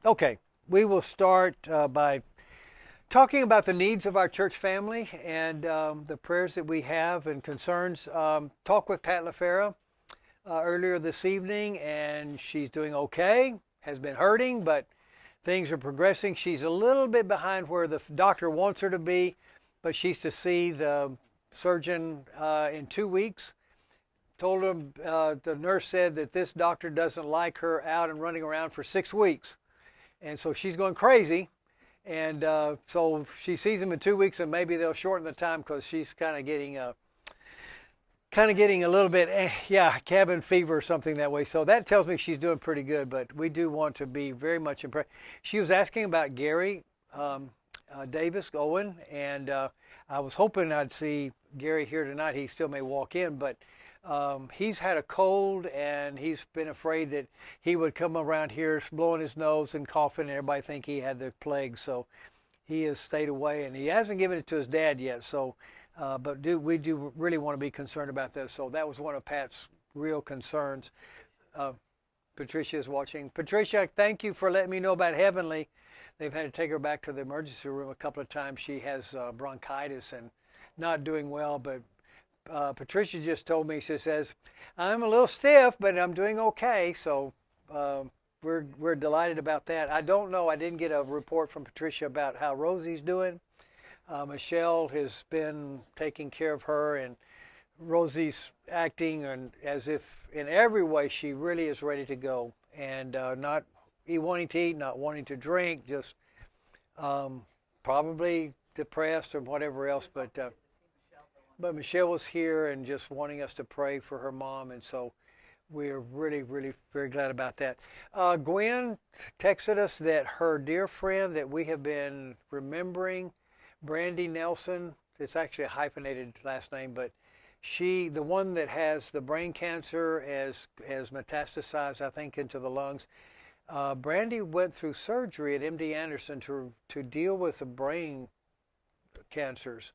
Okay, we will start by talking about the needs of our church family and the prayers that we have and concerns. Talk with Pat LaFera earlier this evening, and she's doing okay. Has been hurting, but things are progressing. She's a little bit behind where the doctor wants her to be, but she's to see the surgeon in 2 weeks. Told him the nurse said that this doctor doesn't like her out and running around for 6 weeks, and so she's going crazy. And so she sees him in 2 weeks, and maybe they'll shorten the time because she's kind of getting a little bit, cabin fever or something that way. So that tells me she's doing pretty good. But we do want to be very much impressed. She was asking about Gary Davis Owen, and I was hoping I'd see Gary here tonight. He still may walk in, but he's had a cold, and he's been afraid that he would come around here blowing his nose and coughing, and everybody think he had the plague. So he has stayed away, and he hasn't given it to his dad yet. So, but we do really want to be concerned about this. So that was one of Pat's real concerns. Patricia is watching. Patricia, thank you for letting me know about Heavenly. They've had to take her back to the emergency room a couple of times. She has bronchitis and not doing well, but Patricia just told me, she says, I'm a little stiff, but I'm doing okay. So we're delighted about that. I don't know. I didn't get a report from Patricia about how Rosie's doing. Michelle has been taking care of her, and Rosie's acting and as if in every way she really is ready to go, and not wanting to eat, not wanting to drink, just probably depressed or whatever else. But Michelle was here and just wanting us to pray for her mom, and so we're really, really very glad about that. Gwen texted us that her dear friend that we have been remembering, Brandy Nelson, it's actually a hyphenated last name, but the one that has the brain cancer has metastasized, I think, into the lungs. Brandy went through surgery at MD Anderson to deal with the brain cancers,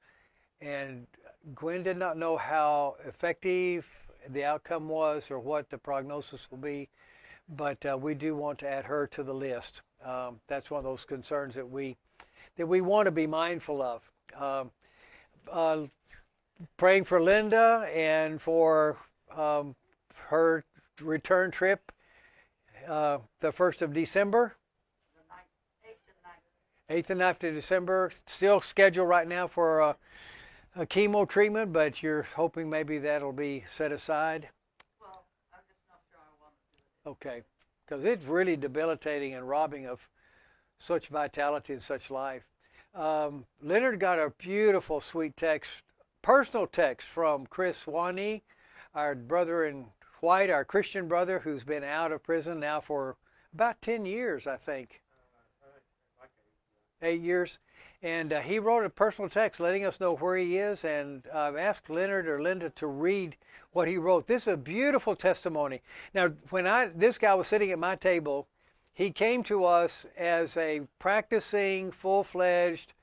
and Gwen did not know how effective the outcome was or what the prognosis will be, but we do want to add her to the list. That's one of those concerns that we want to be mindful of. Praying for Linda and for her return trip the 1st of December. 8th and 9th of December. Still scheduled right now for a chemo treatment, but you're hoping maybe that'll be set aside? Well, I'm just not sure I want to do it. Okay, because it's really debilitating and robbing of such vitality and such life. Leonard got a beautiful, sweet text, personal text from Chris Wani, our brother in white, our Christian brother who's been out of prison now for about 10 years, I think. 8 years. And he wrote a personal text letting us know where he is, and I've asked Leonard or Linda to read what he wrote. This is a beautiful testimony. Now, when this guy was sitting at my table, he came to us as a practicing, full-fledged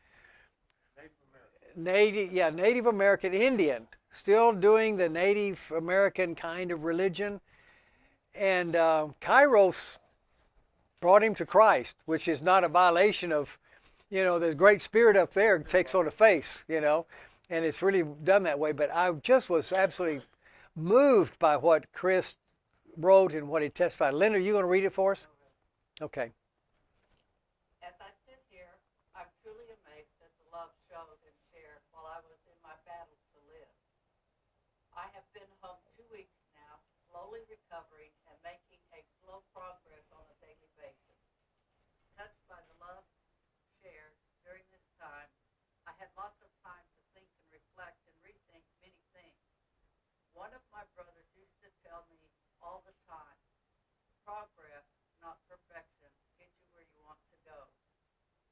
Native American Indian, still doing the Native American kind of religion. And Kairos brought him to Christ, which is not a violation of, the Great Spirit up there takes on a face, and it's really done that way. But I just was absolutely moved by what Chris wrote and what he testified. Linda, are you going to read it for us? Okay. As I sit here, I'm truly amazed at the love showed and shared while I was in my battle to live. I have been home 2 weeks now, slowly recovering and making a slow progress on a daily basis. Touched by the love shared during this time, I had lots of time to think and reflect and rethink many things. One of my brothers used to tell me all the time, progress, not perfection, get you where you want to go.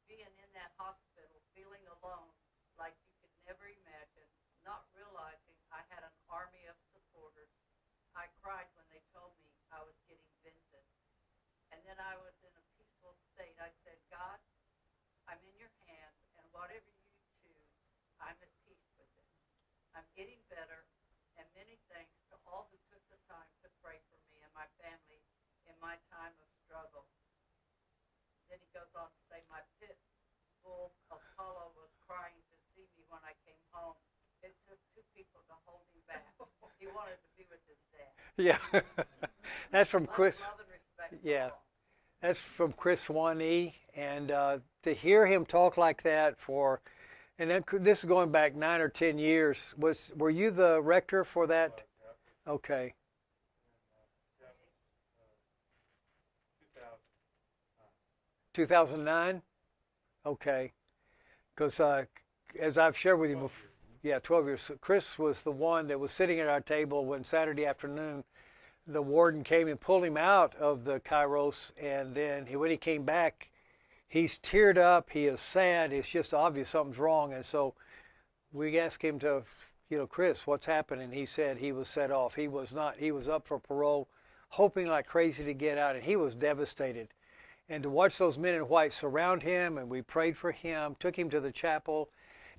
Being in that hospital, feeling alone, like you could never imagine, not realizing I had an army of supporters. I cried when they told me I was getting vented. And then I was in a peaceful state. I said, God, I'm in your hands, and whatever you choose, I'm at peace with it. I'm getting better, and many thanks to all who took the time to pray for me and my family in my time of struggle. Then goes on to say, my pit bull Apollo was crying to see me when I came home. It took two people to hold him back. He wanted to be with his dad. Yeah. That's from Chris. Love and respect. Yeah. That's from Chris Swanee. And to hear him talk like that and then this is going back 9 or 10 years. Were you the rector for that? Okay. 2009? Okay. Because as I've shared with you before, yeah, 12 years. Chris was the one that was sitting at our table when Saturday afternoon the warden came and pulled him out of the Kairos, and then when he came back, he's teared up, he is sad, it's just obvious something's wrong, and so we asked him to, Chris, what's happening? He said he was set off. He was up for parole, hoping like crazy to get out, and he was devastated. And to watch those men in white surround him, and we prayed for him, took him to the chapel,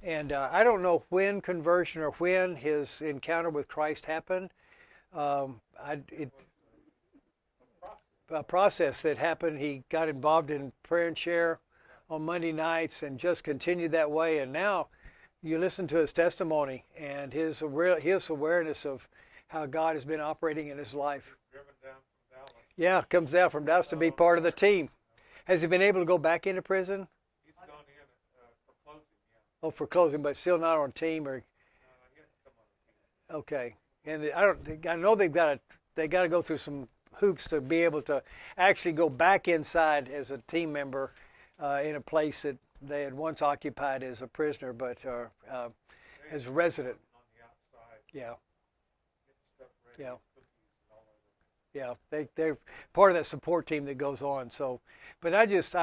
and I don't know when conversion or when his encounter with Christ happened. A process that happened. He got involved in prayer and share on Monday nights and just continued that way. And now you listen to his testimony and his awareness of how God has been operating in his life. Driven down from Dallas. Yeah, comes down from Dallas to be part of the team. Has he been able to go back into prison? He's gone in for closing, yeah. Oh, for closing, but still not on team or. He has to come on the team. Okay, and I know they got to go through some hoops to be able to actually go back inside as a team member in a place that they had once occupied as a prisoner, but as a resident. On the outside. Yeah, Getting stuff ready. yeah, Cookies and all of it. yeah. They're part of that support team that goes on. So, but I just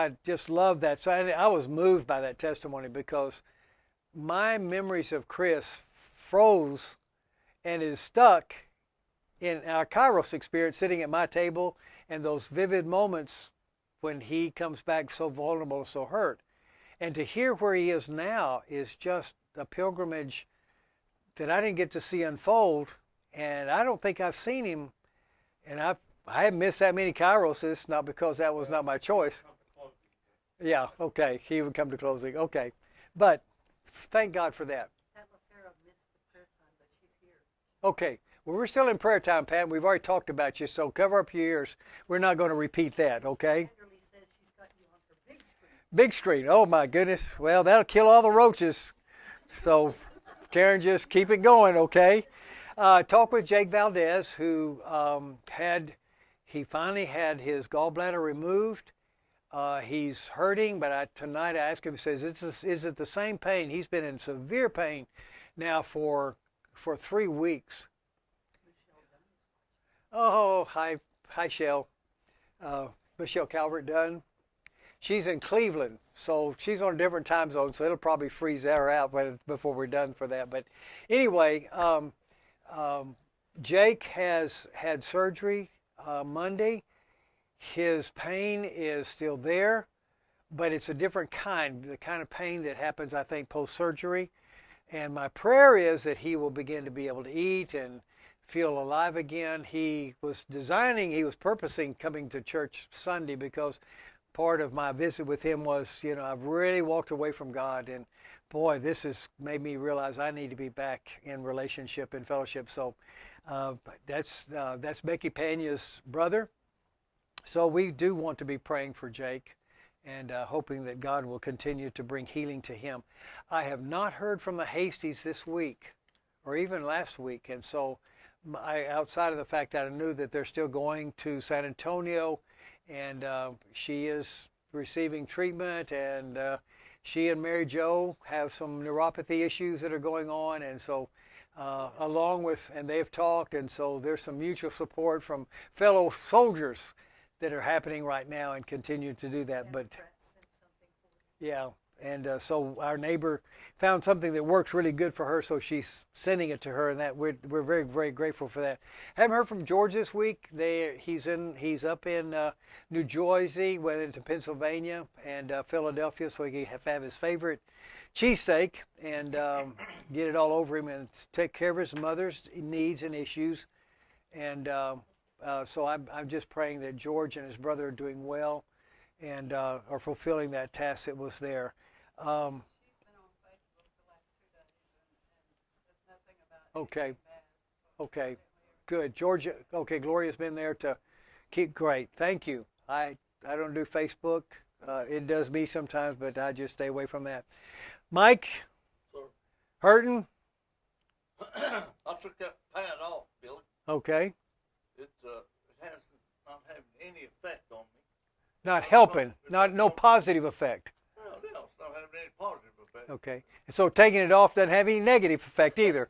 love that. So I was moved by that testimony because my memories of Chris froze and is stuck in our Kairos experience, sitting at my table, and those vivid moments when he comes back so vulnerable, so hurt. And to hear where he is now is just a pilgrimage that I didn't get to see unfold, and I don't think I've seen him. And I haven't missed that many Kairoses, not because that was not my choice. Come to closing. Yeah, okay, he would come to closing, okay. But thank God for that. Pat LaFera missed the prayer time, but she's here. Okay. Well, we're still in prayer time, Pat. We've already talked about you, so cover up your ears. We're not going to repeat that, okay? Kimberly says she's got you on her big screen. Big screen. Oh, my goodness. Well, that'll kill all the roaches. So, Karen, just keep it going, okay? Talk with Jake Valdez, who he finally had his gallbladder removed. He's hurting, but tonight I asked him, he says, is it the same pain? He's been in severe pain now for 3 weeks. Oh, hi, Shell. Michelle Calvert Dunn. She's in Cleveland, so she's on a different time zone, so it'll probably freeze her out before we're done for that. But anyway, Jake has had surgery Monday. His pain is still there, but it's a different kind, the kind of pain that happens, I think, post-surgery. And my prayer is that he will begin to be able to eat and feel alive again. He was purposing coming to church Sunday because part of my visit with him was, I've really walked away from God, and boy, this has made me realize I need to be back in relationship and fellowship. So that's Becky Pena's brother. So we do want to be praying for Jake and hoping that God will continue to bring healing to him. I have not heard from the Hasties this week or even last week, and so outside of the fact that I knew that they're still going to San Antonio, and she is receiving treatment, and she and Mary Jo have some neuropathy issues that are going on, and so and they've talked, and so there's some mutual support from fellow soldiers that are happening right now and continue to do that. But yeah, and so our neighbor found something that works really good for her, so she's sending it to her, and that we're very, very grateful for that. Haven't heard from George this week. He's up in New Jersey, went into Pennsylvania and Philadelphia, so he can have his favorite cheesesteak and get it all over him and take care of his mother's needs and issues. And so I'm just praying that George and his brother are doing well, and are fulfilling that task that was there. Um, She's been on Facebook the last 2 days, and there's nothing about okay, anything bad. okay, good. Georgia, okay, Gloria's been there to keep great. Thank you. I don't do Facebook. It does me sometimes, but I just stay away from that. Mike, So hurting? I took that pad off, Billy. Okay, It has not having any effect on me. not helping, not no positive effect. No, it's not having any positive effect. Okay, so taking it off doesn't have any negative effect either.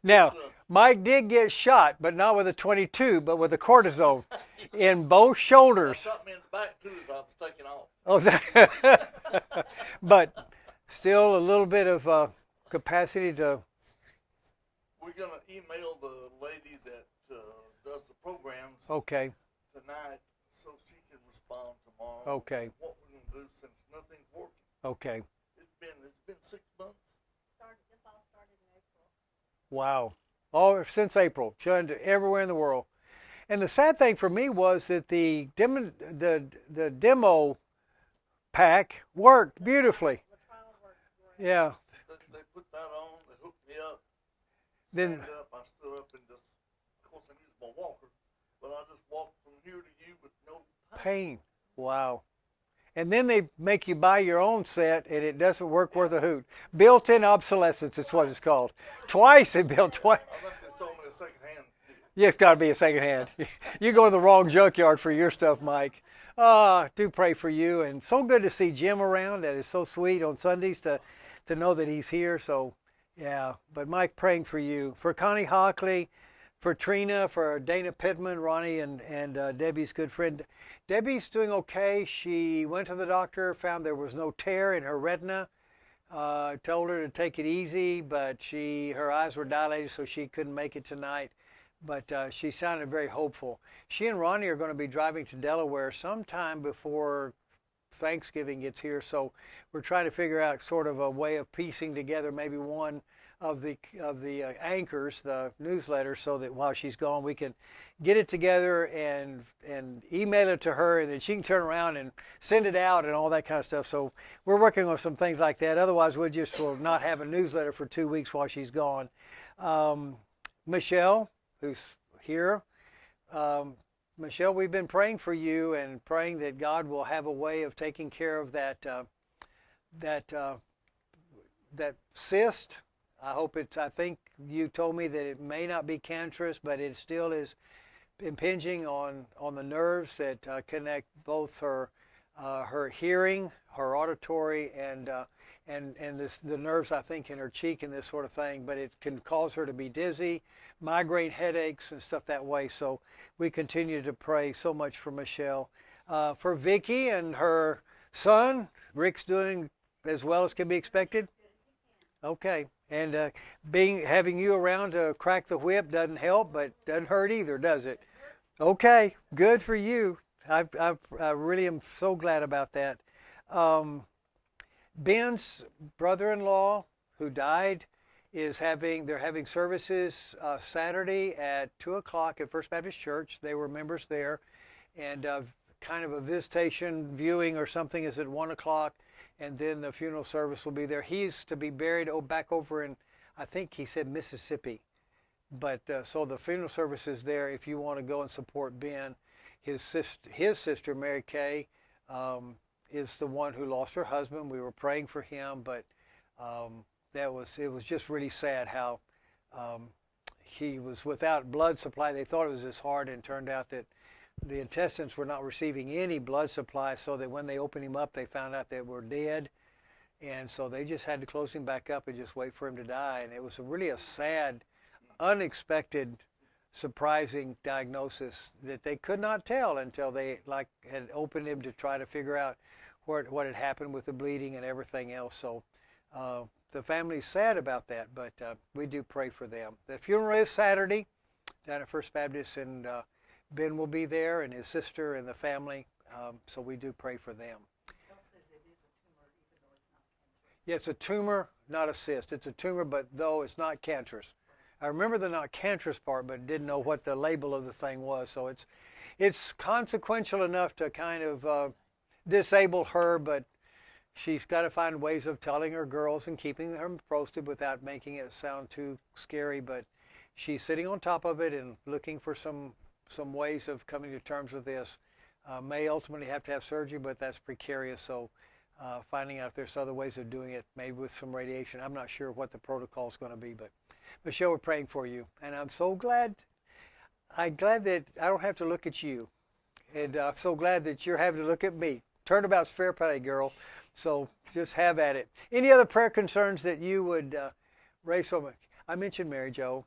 Now, Mike did get shot, but not with a 22, but with a cortisone in both It shoulders. shot me in the back too as I was taking off. Oh, but still a little bit of capacity to. We're gonna email the lady that does the programs Okay, tonight so she can respond tomorrow. okay, What we're gonna do since nothing's working. okay. It's been 6 months. This all started in April. Wow. All since April, showing to everywhere in the world. And the sad thing for me was that the demo pack worked beautifully. The trial worked great. Yeah. They put that on. They hooked me up. Then Stand up. I stood up and just, of course, I used my walker, but I just walked from here to you with no pain. pain. Wow. And then they make you buy your own set, and it doesn't work worth a hoot. Built-in obsolescence is what it's called. Twice they built twice. Unless they sold me a second hand. Yeah, it's got to be a second hand. You go to the wrong junkyard for your stuff, Mike. Do pray for you, and so good to see Jim around. That is so sweet on Sundays to know that he's here. So, yeah. But Mike, praying for you, for Connie Hockley, for Trina, for Dana Pittman, Ronnie, and Debbie's good friend. Debbie's doing okay. She went to the doctor, found there was no tear in her retina. Told her to take it easy, but her eyes were dilated, so she couldn't make it tonight. But she sounded very hopeful. She and Ronnie are going to be driving to Delaware sometime before Thanksgiving gets here, so we're trying to figure out sort of a way of piecing together maybe one of the anchors, the newsletter, so that while she's gone, we can get it together and email it to her, and then she can turn around and send it out and all that kind of stuff. So we're working on some things like that. Otherwise, we just will not have a newsletter for 2 weeks while she's gone. Michelle, who's here. Michelle, we've been praying for you and praying that God will have a way of taking care of that cyst. I think you told me that it may not be cancerous, but it still is impinging on the nerves that connect both her hearing, her auditory, and the nerves, I think, in her cheek and this sort of thing. But it can cause her to be dizzy, migraine headaches, and stuff that way. So we continue to pray so much for Michelle. For Vicky and her son, Rick's doing as well as can be expected. Okay, and having you around to crack the whip doesn't help, but doesn't hurt either, does it? Okay, good for you. I really am so glad about that. Ben's brother-in-law, who died, they're having services Saturday at 2:00 at First Baptist Church. They were members there, and kind of a visitation viewing or something is at 1:00. And then the funeral service will be there. He's to be buried back over in, I think he said Mississippi. But so the funeral service is there if you want to go and support Ben. His sister, Mary Kay, is the one who lost her husband. We were praying for him, but it was just really sad how he was without blood supply. They thought it was his heart, and it turned out that the intestines were not receiving any blood supply, so that when they opened him up, they found out they were dead. And so they just had to close him back up and just wait for him to die. And it was really a sad, unexpected, surprising diagnosis that they could not tell until they had opened him to try to figure out what had happened with the bleeding and everything else. So the family's sad about that, but we do pray for them. The funeral is Saturday down at First Baptist, and Ben will be there, and his sister and the family, so we do pray for them. Bill says it is a tumor, even though it's not cancerous. Yeah, it's a tumor, not a cyst. It's a tumor, but though it's not cancerous. I remember the not cancerous part, but didn't know what the label of the thing was. So it's consequential enough to kind of disable her, but she's got to find ways of telling her girls and keeping them posted without making it sound too scary. But she's sitting on top of it and looking for some ways of coming to terms with this. May ultimately have to have surgery, but that's precarious. So finding out if there's other ways of doing it, maybe with some radiation. I'm not sure what the protocol is going to be, but Michelle, we're praying for you. And I'm so glad. I'm glad that I don't have to look at you. And I'm so glad that you're having to look at me. Turnabout's fair play, girl. So just have at it. Any other prayer concerns that you would raise so much? I mentioned Mary Jo.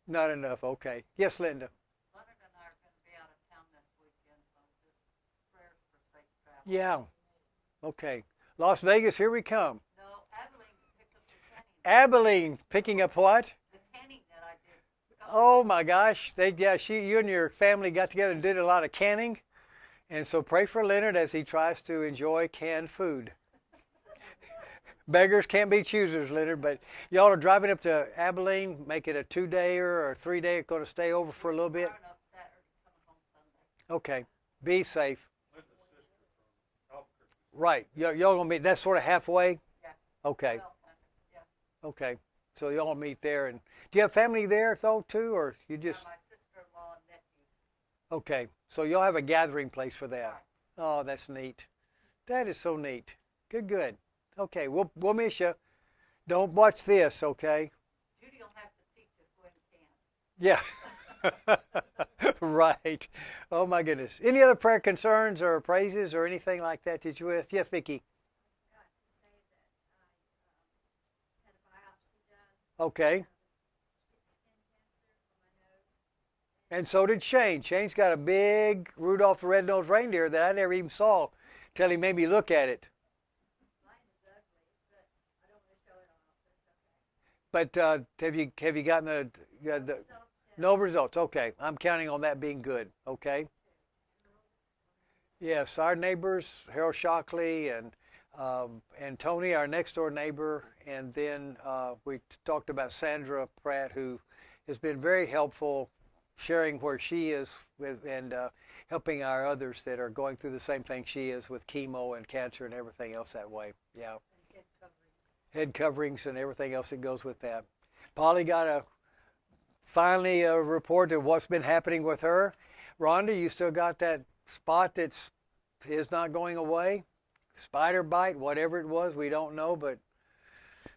Not enough. Okay. Yes, Linda. Leonard and I are going to be out of town this weekend, so just prayers for safe travel. Yeah. Okay. Las Vegas, here we come. No, Abilene picked up the canning. Abilene picking up what? The canning that I did. Oh my gosh. You and your family got together and did a lot of canning. And so pray for Leonard as he tries to enjoy canned food. Beggars can't be choosers, Leonard, but y'all are driving up to Abilene, make it a 2-dayer or a 3-day, going to stay over for a little bit? Driving up Saturday, coming home Sunday. Okay. Be safe. Linda's sister from Albuquerque. Right. Y'all going to meet, that's sort of halfway? Yeah. Okay. Well, yeah. Okay. So y'all meet there. And do you have family there, though, too, or you just... My sister-in-law and nephews. Okay. So y'all have a gathering place for that. Oh, that's neat. That is so neat. Good. Okay, we'll miss you. Don't watch this, okay? Judy will have to teach us when can. Yeah. Right. Oh, my goodness. Any other prayer concerns or praises or anything like that that you with? Yes, Vicki. Okay. And so did Shane. Shane's got a big Rudolph the Red-Nosed Reindeer that I never even saw till he made me look at it. But have you gotten the no results? Okay, I'm counting on that being good. Okay. Yes, our neighbors, Harold Shockley and Tony, our next door neighbor, and then we talked about Sandra Pratt, who has been very helpful, sharing where she is with and helping our others that are going through the same thing she is with chemo and cancer and everything else that way. Yeah. Head coverings and everything else that goes with that. Polly got finally a report of what's been happening with her. Rhonda, you still got that spot that is not going away? Spider bite, whatever it was, we don't know, but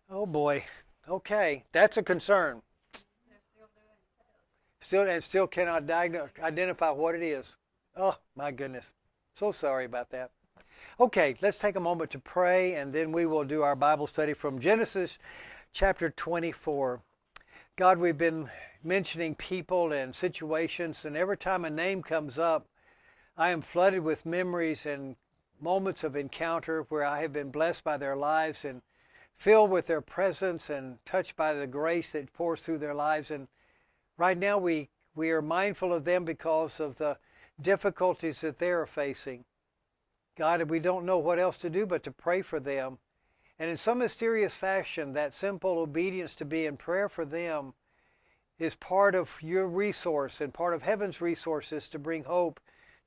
oh boy. Okay, that's a concern. Still cannot identify what it is. Oh my goodness. So sorry about that. Okay, let's take a moment to pray, and then we will do our Bible study from Genesis chapter 24. God, we've been mentioning people and situations, and every time a name comes up, I am flooded with memories and moments of encounter where I have been blessed by their lives and filled with their presence and touched by the grace that pours through their lives. And right now we are mindful of them because of the difficulties that they are facing. God, we don't know what else to do but to pray for them. And in some mysterious fashion, that simple obedience to be in prayer for them is part of your resource and part of heaven's resources to bring hope,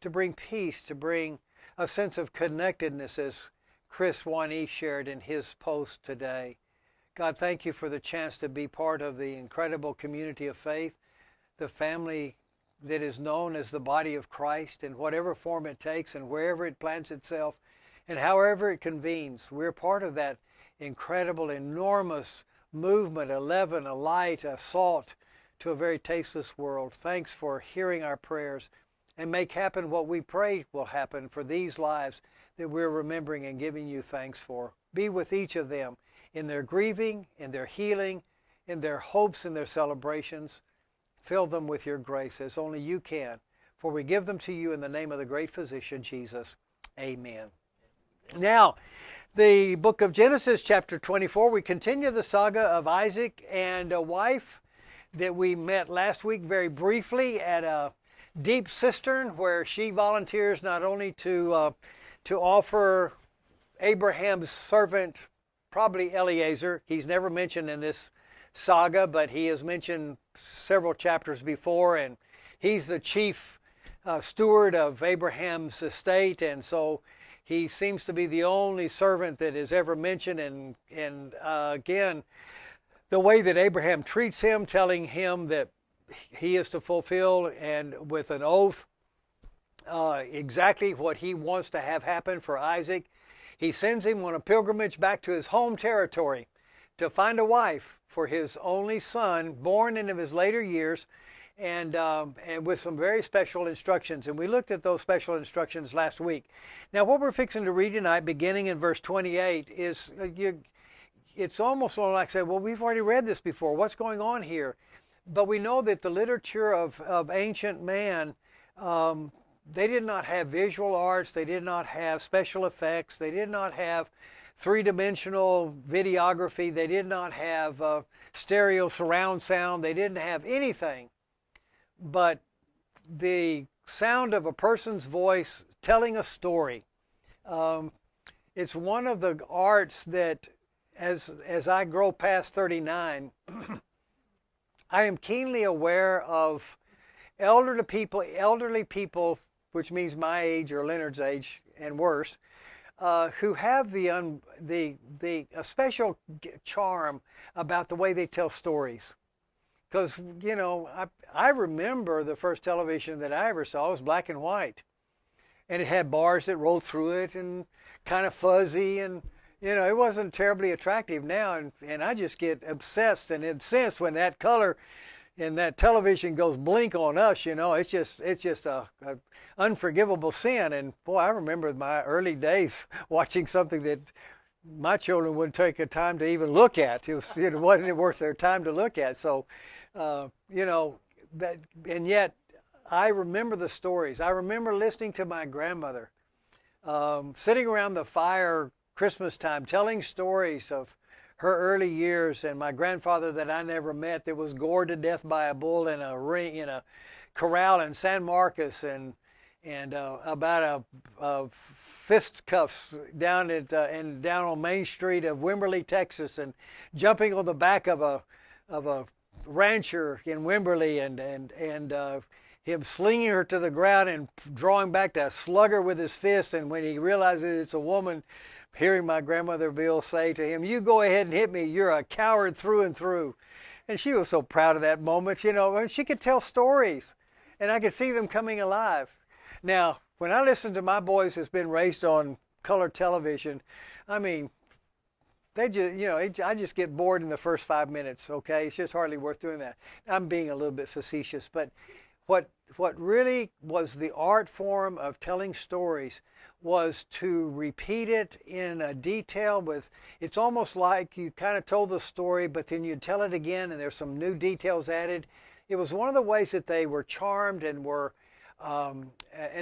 to bring peace, to bring a sense of connectedness, as Chris Wani shared in his post today. God, thank you for the chance to be part of the incredible community of faith, the family that is known as the body of Christ in whatever form it takes and wherever it plants itself and however it convenes. We're part of that incredible, enormous movement, a leaven, a light, a salt to a very tasteless world. Thanks for hearing our prayers and make happen what we pray will happen for these lives that we're remembering and giving you thanks for. Be with each of them in their grieving, in their healing, in their hopes and their celebrations. Fill them with your grace as only you can. For we give them to you in the name of the great physician, Jesus. Amen. Now, the book of Genesis, chapter 24, we continue the saga of Isaac and a wife that we met last week very briefly at a deep cistern where she volunteers not only to offer Abraham's servant, probably Eliezer, he's never mentioned in this saga, but he is mentioned several chapters before, and he's the chief steward of Abraham's estate, and so he seems to be the only servant that is ever mentioned. And again, the way that Abraham treats him, telling him that he is to fulfill, and with an oath, exactly what he wants to have happen for Isaac. He sends him on a pilgrimage back to his home territory to find a wife for his only son, born into his later years, and with some very special instructions. And we looked at those special instructions last week. Now, what we're fixing to read tonight, beginning in verse 28, is it's almost like I say, well, we've already read this before. What's going on here? But we know that the literature of ancient man, they did not have visual arts. They did not have special effects. They did not have three-dimensional videography. They did not have stereo surround sound. They didn't have anything but the sound of a person's voice telling a story. It's one of the arts that, as I grow past 39, I am keenly aware of elderly people, which means my age or Leonard's age and worse, who have a special charm about the way they tell stories. Because, you know, I remember the first television that I ever saw was black and white. And it had bars that rolled through it and kind of fuzzy, and, you know, it wasn't terribly attractive now. And I just get obsessed and incensed when that color and that television goes blink on us. You know, it's just a unforgivable sin. And boy, I remember my early days watching something that my children wouldn't take the time to even look at. It wasn't worth their time to look at. So, you know, and yet I remember the stories. I remember listening to my grandmother sitting around the fire Christmas time, telling stories of her early years, and my grandfather that I never met that was gored to death by a bull in a corral in San Marcos, and about a fisticuffs down on Main Street of Wimberley, Texas, and jumping on the back of a rancher in Wimberley, and him slinging her to the ground and drawing back to slug her with his fist, and when he realizes it's a woman, hearing my grandmother Bill say to him, "You go ahead and hit me, you're a coward through and through." And she was so proud of that moment, you know, and she could tell stories, and I could see them coming alive. Now, when I listen to my boys that's been raised on color television, I mean, they just, you know, I just get bored in the first 5 minutes, okay? It's just hardly worth doing that. I'm being a little bit facetious, but what really was the art form of telling stories was to repeat it in a detail with, it's almost like you kind of told the story, but then you'd tell it again and there's some new details added. It was one of the ways that they were charmed and were, and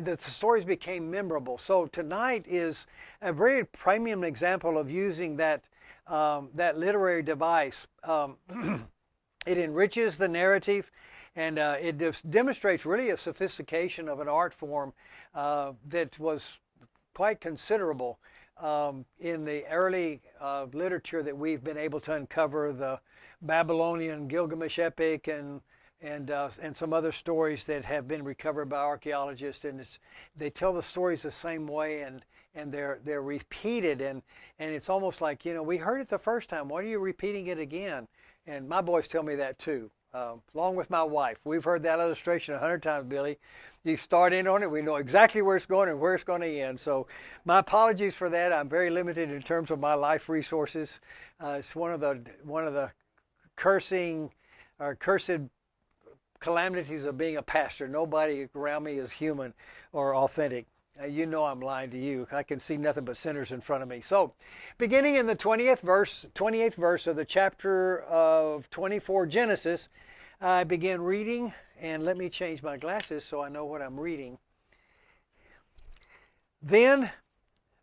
that the stories became memorable. So tonight is a very premium example of using that literary device. It enriches the narrative, and it demonstrates really a sophistication of an art form that was quite considerable in the early literature that we've been able to uncover, the Babylonian Gilgamesh epic and some other stories that have been recovered by archaeologists, and they tell the stories the same way, and they're repeated, and it's almost like, you know, we heard it the first time, why are you repeating it again? And my boys tell me that too, along with my wife. We've heard that illustration 100 times, Billy. You start in on it, we know exactly where it's going and where it's going to end. So my apologies for that. I'm very limited in terms of my life resources. It's one of the cursed calamities of being a pastor. Nobody around me is human or authentic. You know I'm lying to you. I can see nothing but sinners in front of me. So, beginning in the 28th verse of the chapter of 24 Genesis, I began reading, and let me change my glasses so I know what I'm reading. Then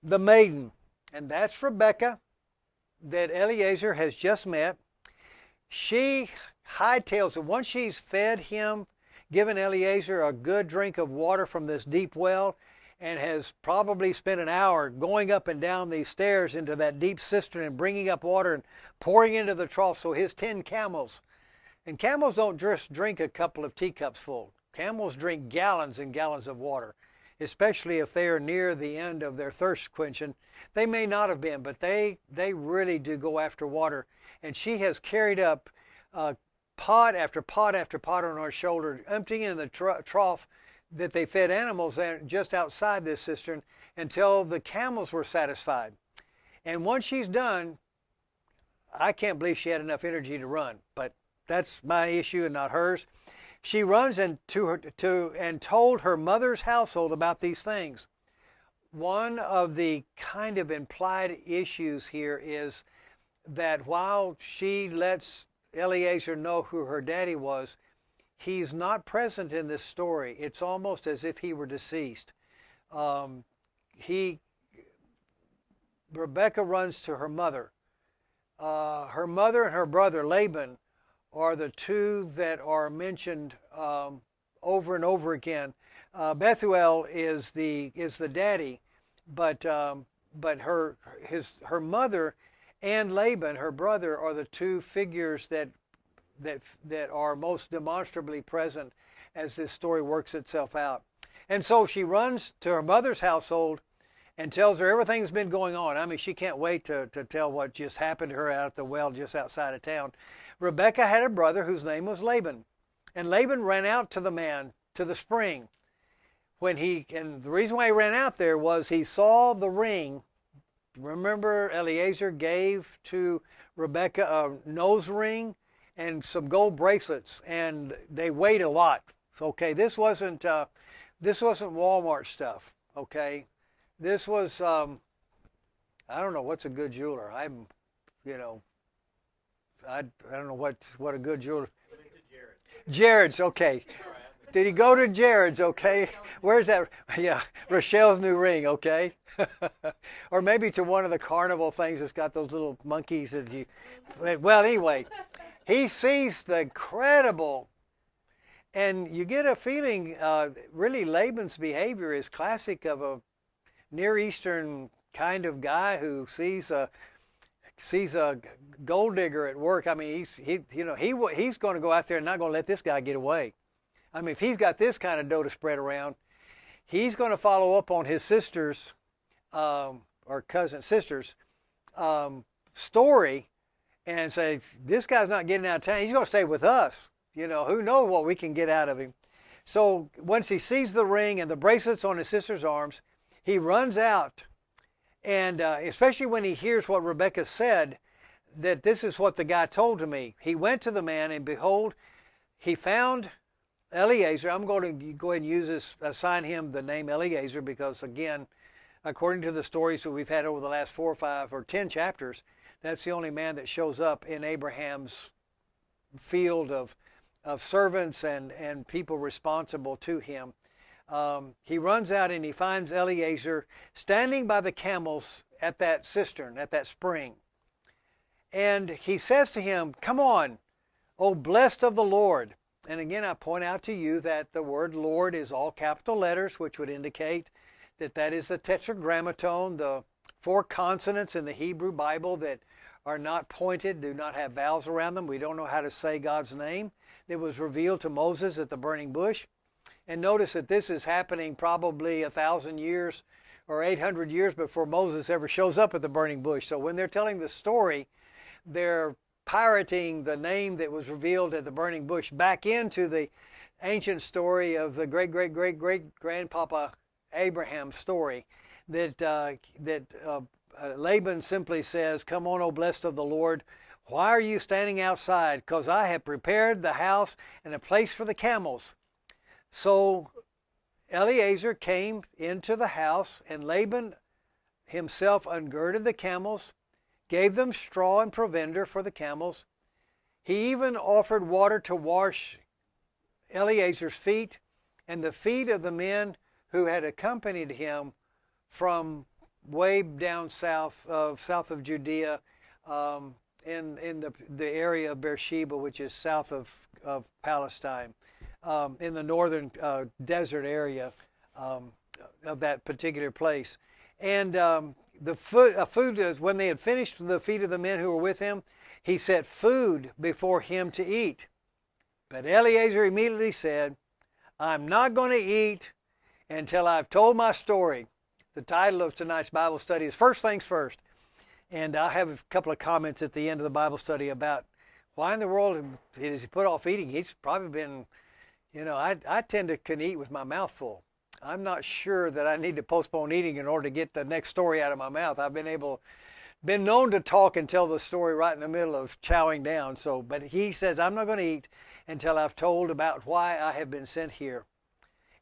the maiden, and that's Rebecca, that Eliezer has just met, she hightails it. Once she's fed him, given Eliezer a good drink of water from this deep well, and has probably spent an hour going up and down these stairs into that deep cistern and bringing up water and pouring into the trough. So his 10 camels, and camels don't just drink a couple of teacups full. Camels drink gallons and gallons of water, especially if they are near the end of their thirst quenching. They may not have been, but they really do go after water. And she has carried up pot after pot after pot on her shoulder, emptying in the trough that they fed animals just outside this cistern until the camels were satisfied. And once she's done, I can't believe she had enough energy to run, but that's my issue and not hers. She runs and told her mother's household about these things. One of the kind of implied issues here is that while she lets Eliezer know who her daddy was, he's not present in this story. It's almost as if he were deceased. Rebekah runs to her mother. Her mother and her brother Laban are the two that are mentioned over and over again. Bethuel is the daddy, but her mother and Laban, her brother, are the two figures that are most demonstrably present as this story works itself out. And so she runs to her mother's household and tells her everything's been going on. I mean, she can't wait to tell what just happened to her out at the well just outside of town. Rebekah had a brother whose name was Laban. And Laban ran out to the man, to the spring. And the reason why he ran out there was he saw the ring. Remember, Eliezer gave to Rebekah a nose ring and some gold bracelets, and they weighed a lot. So, okay, this wasn't Walmart stuff. Okay, this was I don't know what's a good jeweler. I don't know what a good jeweler. Jared's, okay. Did he go to Jared's? Okay. Where's that? Yeah, Rochelle's new ring. Okay. Or maybe to one of the carnival things that's got those little monkeys that you. Well, anyway, he sees the incredible, and you get a feeling. Really, Laban's behavior is classic of a Near Eastern kind of guy who sees a gold digger at work. I mean, he's going to go out there and not going to let this guy get away. I mean, if he's got this kind of dough to spread around, he's going to follow up on his sister's or cousin sister's story and say, this guy's not getting out of town. He's going to stay with us. Who knows what we can get out of him. So once he sees the ring and the bracelets on his sister's arms, he runs out. And especially when he hears what Rebekah said, that this is what the guy told to me. He went to the man, and behold, he found Eliezer. I'm going to go ahead and assign him the name Eliezer because, again, according to the stories that we've had over the last 4 or 5 or 10 chapters, that's the only man that shows up in Abraham's field of servants and people responsible to him. He runs out and he finds Eliezer standing by the camels at that cistern, at that spring. And he says to him, "Come on, O blessed of the Lord." And again, I point out to you that the word Lord is all capital letters, which would indicate that is the tetragrammaton, the 4 consonants in the Hebrew Bible that are not pointed, do not have vowels around them. We don't know how to say God's name. It was revealed to Moses at the burning bush. And notice that this is happening probably 1,000 years or 800 years before Moses ever shows up at the burning bush. So when they're telling the story, they're pirating the name that was revealed at the burning bush back into the ancient story of the great-great-great-great-grandpapa Abraham's story. That Laban simply says, "Come on, O blessed of the Lord. Why are you standing outside? Because I have prepared the house and a place for the camels." So Eliezer came into the house, and Laban himself ungirded the camels, gave them straw and provender for the camels. He even offered water to wash Eliezer's feet and the feet of the men who had accompanied him from way down south of Judea, in the area of Beersheba, which is south of Palestine, in the northern desert area that particular place. And the food is when they had finished the feed of the men who were with him, he set food before him to eat. But Eliezer immediately said, I'm not going to eat until I've told my story. The title of tonight's Bible study is First Things First. And I have a couple of comments at the end of the Bible study about why in the world has he put off eating. He's probably been, I tend to can eat with my mouth full. I'm not sure that I need to postpone eating in order to get the next story out of my mouth. I've been known to talk and tell the story right in the middle of chowing down. But he says, I'm not going to eat until I've told about why I have been sent here.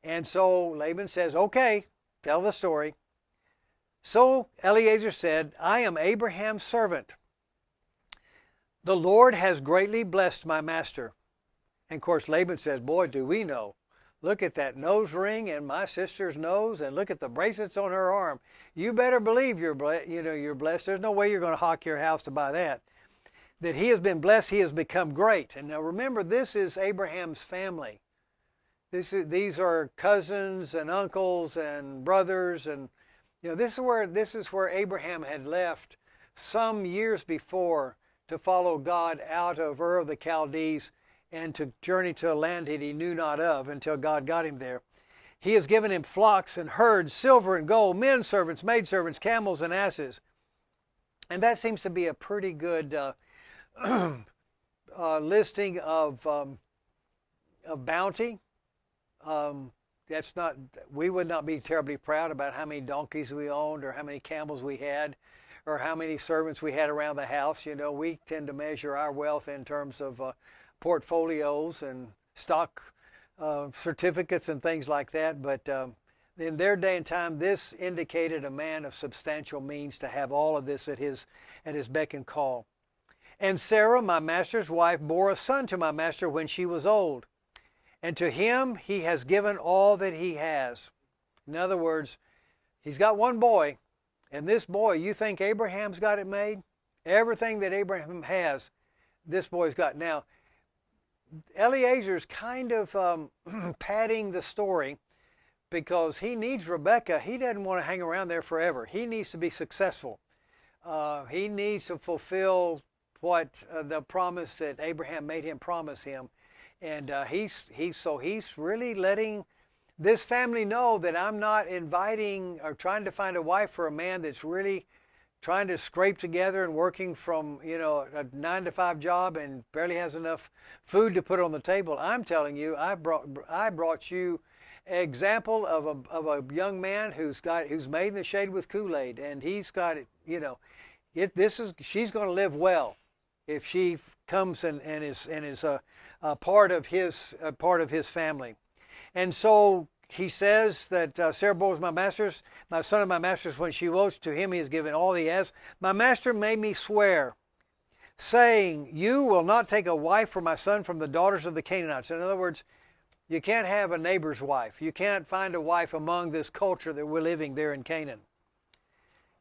And so Laban says, okay, tell the story. So Eliezer said, I am Abraham's servant. The Lord has greatly blessed my master. And of course Laban says, boy, do we know. Look at that nose ring in my sister's nose, and look at the bracelets on her arm. You better believe you're blessed. There's no way you're going to hawk your house to buy that. That he has been blessed, he has become great. And now remember, this is Abraham's family. These are cousins and uncles and brothers, and this is where Abraham had left some years before to follow God out of Ur of the Chaldees and to journey to a land that he knew not of until God got him there. He has given him flocks and herds, silver and gold, men servants, maidservants, camels and asses. And that seems to be a pretty good listing of bounty. We would not be terribly proud about how many donkeys we owned or how many camels we had or how many servants we had around the house. We tend to measure our wealth in terms of portfolios and stock certificates and things like that. But in their day and time, this indicated a man of substantial means to have all of this at his beck and call. And Sarah, my master's wife, bore a son to my master when she was old. And to him he has given all that he has. In other words, he's got one boy. And this boy, you think Abraham's got it made? Everything that Abraham has, this boy's got. Now, Eliezer's kind of padding the story because he needs Rebekah. He doesn't want to hang around there forever. He needs to be successful. He needs to fulfill what the promise that Abraham made him promise him. And he's really letting this family know that I'm not inviting or trying to find a wife for a man that's really trying to scrape together and working from a 9-to-5 job and barely has enough food to put on the table. I'm telling you, I brought you an example of a young man who's made in the shade with Kool-Aid, and he's got it. She's going to live well if she comes and is a part of his family. And so he says that Sarah bore my son of my master's when she was. To him he has given all he has. My master made me swear, saying, you will not take a wife for my son from the daughters of the Canaanites. In other words, you can't have a neighbor's wife. You can't find a wife among this culture that we're living there in Canaan.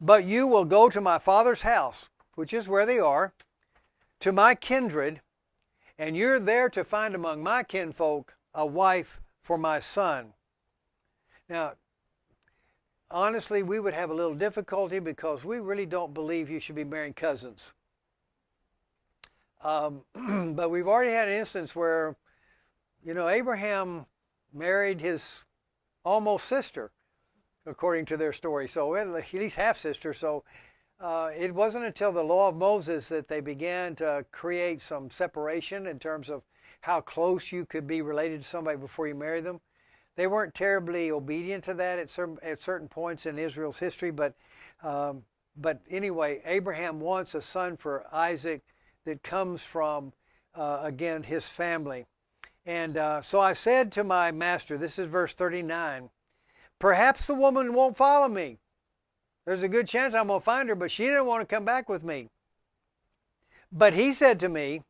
But you will go to my father's house, which is where they are, to my kindred, and you're there to find among my kinfolk a wife for my son. Now, honestly, we would have a little difficulty because we really don't believe you should be marrying cousins. But we've already had an instance where, Abraham married his almost sister, according to their story. So at least half-sister. So it wasn't until the law of Moses that they began to create some separation in terms of how close you could be related to somebody before you marry them. They weren't terribly obedient to that at certain points in Israel's history, but anyway, Abraham wants a son for Isaac that comes from, again, his family. And so I said to my master, this is verse 39, perhaps the woman won't follow me. There's a good chance I'm going to find her, but she didn't want to come back with me. But he said to me,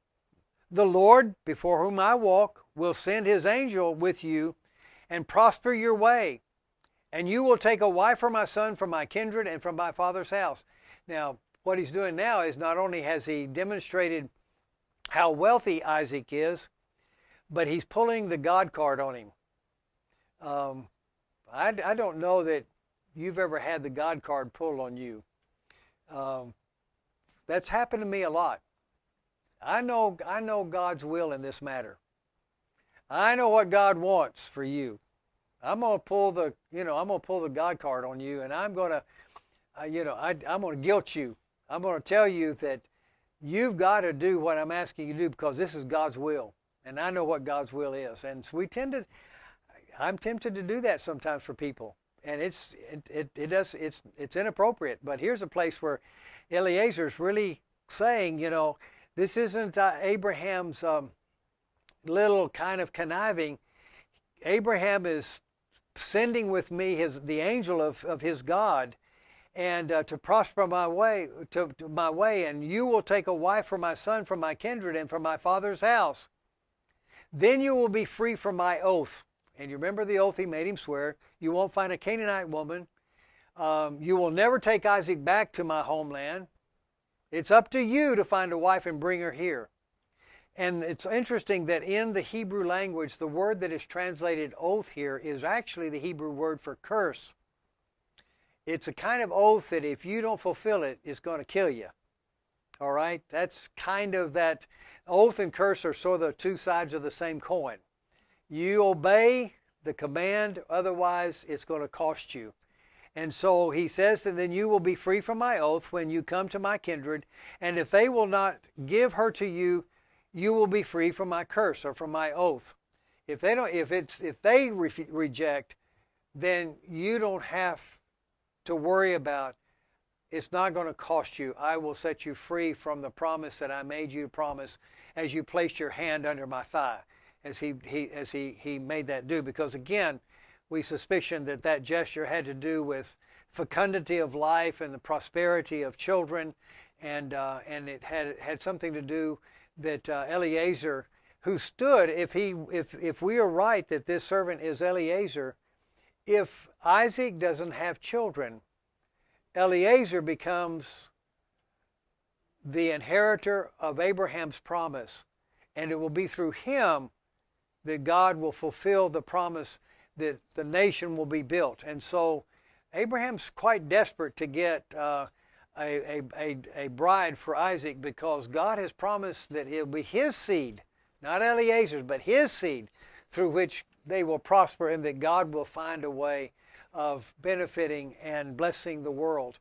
the Lord, before whom I walk, will send his angel with you and prosper your way. And you will take a wife for my son from my kindred and from my father's house. Now, what he's doing now is not only has he demonstrated how wealthy Isaac is, but he's pulling the God card on him. I don't know that you've ever had the God card pulled on you. Um, that's happened to me a lot. I know God's will in this matter. I know what God wants for you. I'm gonna pull the God card on you, and I'm gonna I'm gonna guilt you. I'm gonna tell you that you've got to do what I'm asking you to do because this is God's will, and I know what God's will is. And so I'm tempted to do that sometimes for people, and it's inappropriate. But here's a place where Eliezer's really saying, this isn't Abraham's little kind of conniving. Abraham is sending with me the angel of his God, and to prosper my way, to my way, and you will take a wife for my son from my kindred and from my father's house. Then you will be free from my oath. And you remember the oath he made him swear. You won't find a Canaanite woman. You will never take Isaac back to my homeland. It's up to you to find a wife and bring her here. And it's interesting that in the Hebrew language, the word that is translated oath here is actually the Hebrew word for curse. It's a kind of oath that if you don't fulfill it, it's going to kill you. All right? That's kind of that. Oath and curse are sort of the two sides of the same coin. You obey the command, otherwise it's going to cost you. And so he says that then you will be free from my oath when you come to my kindred, and if they will not give her to you, you will be free from my curse or from my oath. If they reject, then you don't have to worry about. It's not going to cost you. I will set you free from the promise that I made you to promise as you placed your hand under my thigh, as he made that do. Because again, we suspicion that gesture had to do with fecundity of life and the prosperity of children, and it had something to do that Eliezer, who stood, if we are right that this servant is Eliezer, if Isaac doesn't have children, Eliezer becomes the inheritor of Abraham's promise, and it will be through him that God will fulfill the promise that the nation will be built. And so Abraham's quite desperate to get a bride for Isaac, because God has promised that it will be his seed, not Eliezer's, but his seed, through which they will prosper, and that God will find a way of benefiting and blessing the world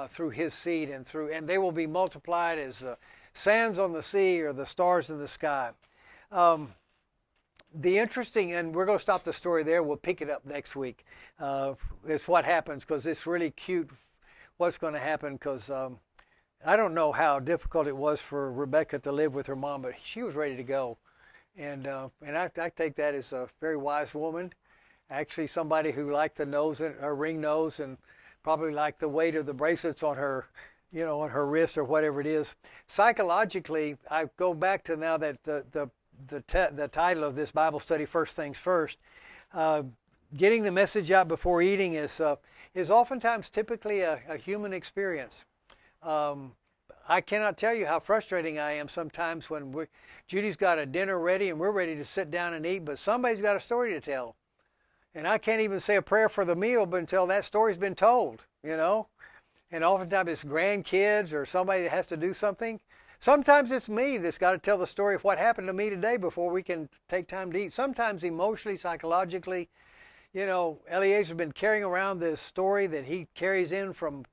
through his seed, and they will be multiplied as the sands on the sea or the stars in the sky. The interesting, and we're going to stop the story there. We'll pick it up next week. It's what happens, because it's really cute what's going to happen, because I don't know how difficult it was for Rebecca to live with her mom, but she was ready to go. And I take that as a very wise woman. Actually, somebody who liked the nose and her ring nose, and probably liked the weight of the bracelets on her, on her wrist or whatever it is. Psychologically, I go back to now that the title of this Bible study, First Things First. Getting the message out before eating is oftentimes typically a human experience. I cannot tell you how frustrating I am sometimes when Judy's got a dinner ready and we're ready to sit down and eat, but somebody's got a story to tell. And I can't even say a prayer for the meal until that story's been told, And oftentimes it's grandkids or somebody that has to do something. Sometimes it's me that's got to tell the story of what happened to me today before we can take time to eat. Sometimes emotionally, psychologically, Eliezer's been carrying around this story that he carries in from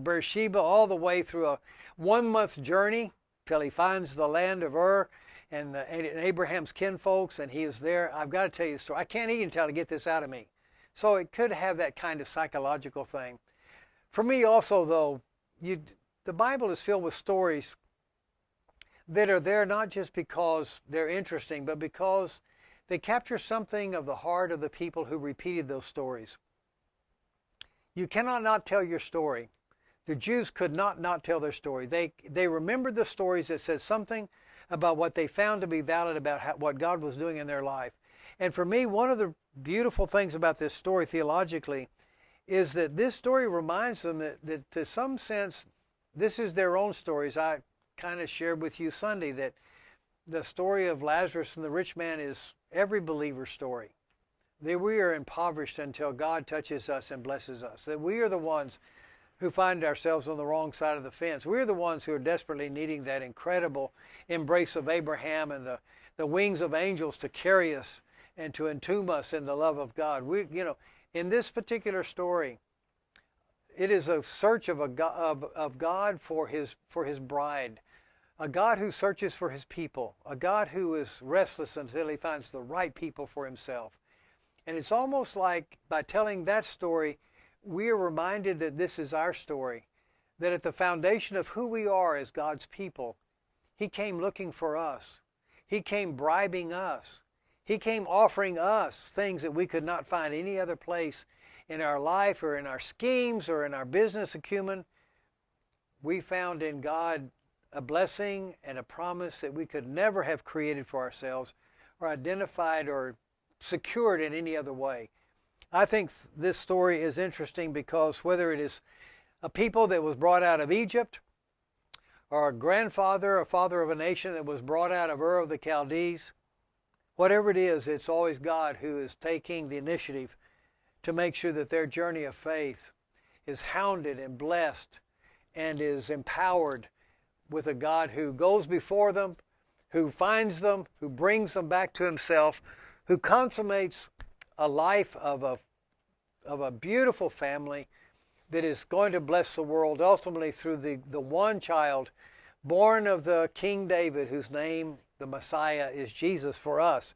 Beersheba all the way through a 1-month journey till he finds the land of Ur and Abraham's kinfolks, and he is there. I've got to tell you the story. I can't eat until I get this out of me. So it could have that kind of psychological thing. For me also, though, the Bible is filled with stories that are there not just because they're interesting, but because they capture something of the heart of the people who repeated those stories. You cannot not tell your story. The Jews could not tell their story. They remembered the stories that said something about what they found to be valid about what God was doing in their life. And for me, one of the beautiful things about this story theologically is that this story reminds them that to some sense, this is their own stories. I kind of shared with you Sunday that the story of Lazarus and the rich man is every believer's story. that we are impoverished until God touches us and blesses us, that we are the ones who find ourselves on the wrong side of the fence. We're the ones who are desperately needing that incredible embrace of Abraham and the wings of angels to carry us and to entomb us in the love of God. In this particular story, it is a search of God for his bride, a God who searches for his people, a God who is restless until he finds the right people for himself. And it's almost like by telling that story, we are reminded that this is our story, that at the foundation of who we are as God's people, he came looking for us. He came bribing us. He came offering us things that we could not find any other place in our life or in our schemes or in our business acumen. We found in God a blessing and a promise that we could never have created for ourselves or identified or secured in any other way. I think this story is interesting because whether it is a people that was brought out of Egypt or a grandfather, a father of a nation that was brought out of Ur of the Chaldees, whatever it is, it's always God who is taking the initiative to make sure that their journey of faith is hounded and blessed and is empowered with a God who goes before them, who finds them, who brings them back to himself, who consummates a life of a beautiful family that is going to bless the world ultimately through the one child born of the King David, whose name, the Messiah, is Jesus for us.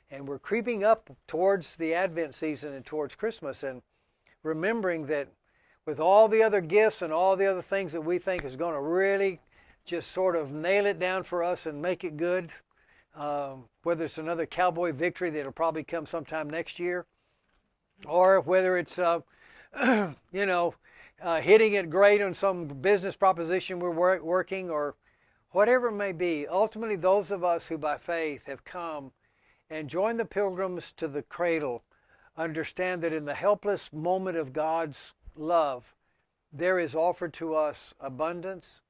And we're creeping up towards the Advent season and towards Christmas, and remembering that with all the other gifts and all the other things that we think is going to really just sort of nail it down for us and make it good, whether it's another cowboy victory that'll probably come sometime next year, or whether it's hitting it great on some business proposition we're working, or whatever it may be. Ultimately, those of us who by faith have come and joined the pilgrims to the cradle understand that in the helpless moment of God's love, there is offered to us abundance.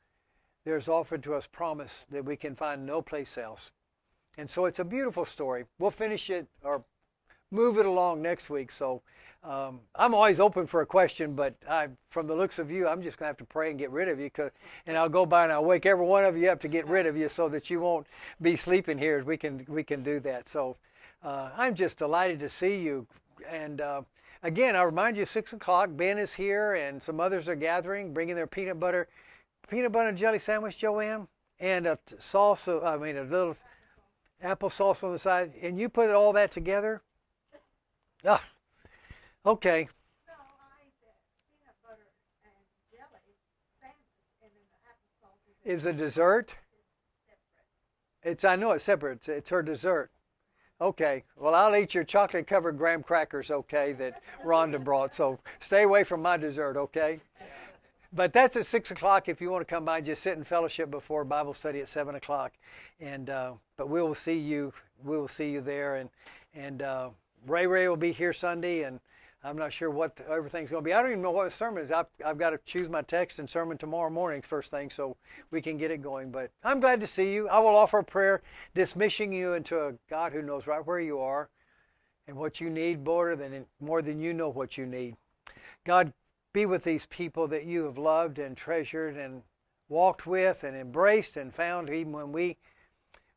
There's offered to us promise that we can find no place else. And so it's a beautiful story. We'll finish it or move it along next week. So I'm always open for a question, but from the looks of you, I'm just going to have to pray and get rid of you. And I'll go by and I'll wake every one of you up to get rid of you so that you won't be sleeping here. We can do that. So I'm just delighted to see you. And again, I'll remind you, 6 o'clock, Ben is here and some others are gathering, bringing their peanut butter and jelly sandwich, Joanne, and a little applesauce on the side. And you put all that together? Ah, okay. No, I ate the peanut butter and jelly sandwich, and then the applesauce Is a dessert? separate. I know it's separate. It's her dessert. Okay. Well, I'll eat your chocolate-covered graham crackers, okay, that Rhonda brought. So stay away from my dessert, okay? But that's at 6 o'clock. If you want to come by, just sit in fellowship before Bible study at 7 o'clock. And but we will see you. We will see you there. And Ray will be here Sunday, and I'm not sure what everything's going to be. I don't even know what the sermon is. I've got to choose my text and sermon tomorrow morning first thing so we can get it going. But I'm glad to see you. I will offer a prayer dismissing you into a God who knows right where you are and what you need more than you know what you need. God, be with these people that you have loved and treasured and walked with and embraced and found even when we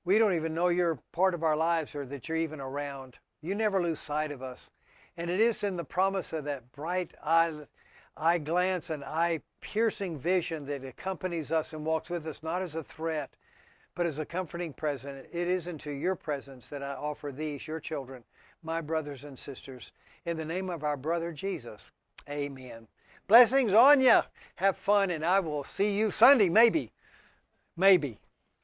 don't even know you're part of our lives or that you're even around. You never lose sight of us. And it is in the promise of that bright eye glance and eye-piercing vision that accompanies us and walks with us, not as a threat, but as a comforting presence. It is into your presence that I offer these, your children, my brothers and sisters, in the name of our brother Jesus. Amen. Blessings on you. Have fun, and I will see you Sunday, maybe. Maybe.